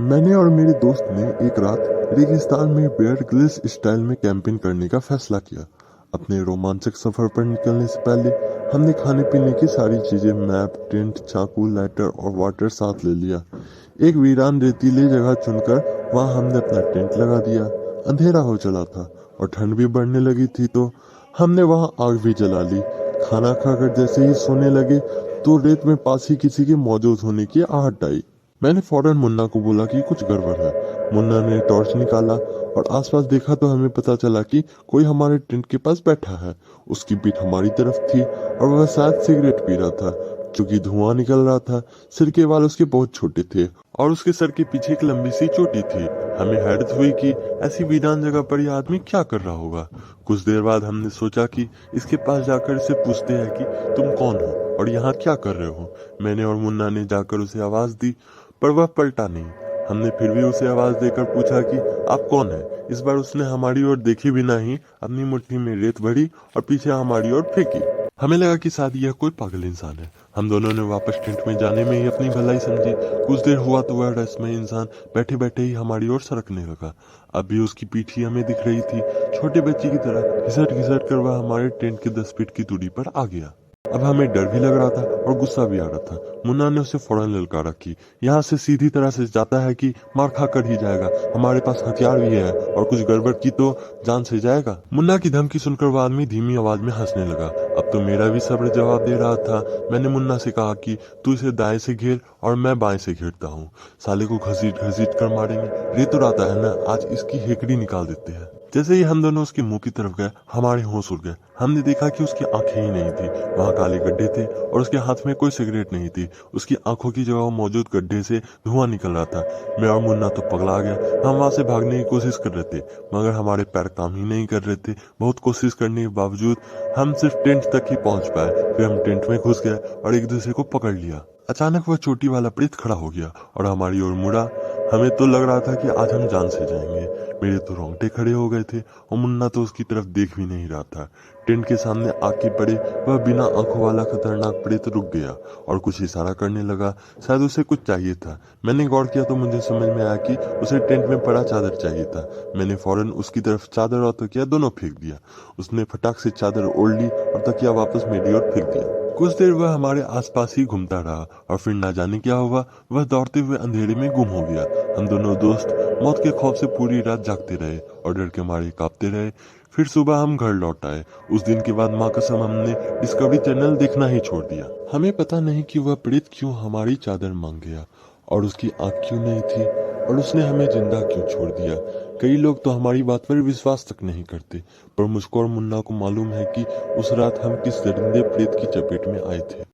मैंने और मेरे दोस्त ने एक रात रेगिस्तान में बेयर ग्रिल्स स्टाइल में कैंपिंग करने का फैसला किया। अपने रोमांचक सफर पर निकलने से पहले हमने खाने पीने की सारी चीजें, मैप, टेंट, चाकू, लाइटर और वाटर साथ ले लिया। एक वीरान रेतीली जगह चुनकर वहां हमने अपना टेंट लगा दिया। अंधेरा हो चला था और ठंड भी बढ़ने लगी थी, तो हमने वहां आग भी जला ली। खाना खाकर जैसे ही सोने लगे तो रेत में पास ही किसी के मौजूद होने की आहट आई। मैंने फौरन मुन्ना को बोला कि कुछ गड़बड़ है। मुन्ना ने टॉर्च निकाला और आसपास देखा तो हमें पता चला कि कोई हमारे टेंट के पास बैठा है। उसकी पीठ हमारी तरफ थी और वह शायद सिगरेट पी रहा था, क्योंकि धुआं निकल रहा था। सिर के बाल उसके बहुत छोटे थे और उसके सर के पीछे एक लंबी सी चोटी थी। हमें हैरत हुई कि ऐसी वीरान जगह पर यह आदमी क्या कर रहा होगा। कुछ देर बाद हमने सोचा कि इसके पास जाकर इसे पूछते हैं कि तुम कौन हो और यहाँ क्या कर रहे हो। मैंने और मुन्ना ने जाकर उसे आवाज दी, पर वह पलटा नहीं। हमने फिर भी उसे आवाज देकर पूछा कि आप कौन है। इस बार उसने हमारी ओर देखी भी नहीं, अपनी मुट्ठी में रेत भरी और पीछे हमारी ओर फेंकी। हमें लगा कि शायद यह कोई पागल इंसान है। हम दोनों ने वापस टेंट में जाने में ही अपनी भलाई समझी। कुछ देर हुआ तो वह रहस्यमय इंसान बैठे बैठे ही हमारी ओर सरकने लगा। अब भी उसकी पीठ ही हमें दिख रही थी। छोटे बच्चे की तरह घिसट घिसट कर वह हमारे टेंट के 10 फीट की दूरी पर आ गया। अब हमें डर भी लग रहा था और गुस्सा भी आ रहा था। मुन्ना ने उसे फौरन ललकारा कि यहाँ से सीधी तरह से जाता है कि मार खा कर ही जाएगा। हमारे पास हथियार भी है और कुछ गड़बड़ की तो जान से जाएगा। मुन्ना की धमकी सुनकर वह आदमी धीमी आवाज में हंसने लगा। अब तो मेरा भी सब्र जवाब दे रहा था। मैंने मुन्ना से कहा कि तू इसे दाएं से घेर और मैं बाएं से घेरता हूँ। साले को घसीट घसीट कर मारेंगे। रेत उड़ाता है ना, आज इसकी हेकड़ी निकाल देते हैं। जैसे ही हम दोनों उसके मुंह की तरफ गए, हमारे होश उड़ गए। हमने देखा कि उसकी आंखें ही नहीं थी, वहां काले गड्ढे थे और उसके हाथ में कोई सिगरेट नहीं थी। उसकी आंखों की जगह मौजूद गड्ढे से धुआं निकल रहा था। मैं और मुन्ना तो पगला गया। हम वहां से भागने की कोशिश कर रहे थे, मगर हमारे पैर काम ही नहीं कर रहे थे। बहुत कोशिश करने के बावजूद हम सिर्फ टेंट तक ही पहुंच पाए। फिर हम टेंट में घुस गए और एक दूसरे को पकड़ लिया। अचानक वह चोटी वाला प्रेत खड़ा हो गया और हमारी ओर मुड़ा। हमें तो लग रहा था कि आज हम जान से जाएंगे। मेरे तो रोंगटे खड़े हो गए थे और मुन्ना तो उसकी तरफ देख भी नहीं रहा था। टेंट के सामने आके पड़े वह बिना आंखों वाला खतरनाक प्रेत रुक गया और कुछ इशारा करने लगा। शायद उसे कुछ चाहिए था। मैंने गौर किया तो मुझे समझ में आया कि उसे टेंट में पड़ा चादर चाहिए था। मैंने फौरन उसकी तरफ चादर और तकिया दोनों फेंक दिया। उसने फटाक से चादर ओढ़ ली और तकिया वापस मेरी ओर फेंक दिया। कुछ देर वह हमारे आसपास ही घूमता रहा और फिर ना जाने क्या हुआ, वह दौड़ते हुए अंधेरे में गुम हो गया। हम दोनों दोस्त मौत के खौफ से पूरी रात जागते रहे और डर के मारे कांपते रहे। फिर सुबह हम घर लौट आए। उस दिन के बाद माँ कसम हमने डिस्कवरी चैनल देखना ही छोड़ दिया। हमें पता नहीं कि वह प्रेत क्यों हमारी चादर मांग गया और उसकी आंख क्यों नहीं थी और उसने हमें जिंदा क्यों छोड़ दिया। कई लोग तो हमारी बात पर विश्वास तक नहीं करते, पर मुझको और मुन्ना को मालूम है कि उस रात हम किस दरिंदे प्रेत की चपेट में आए थे।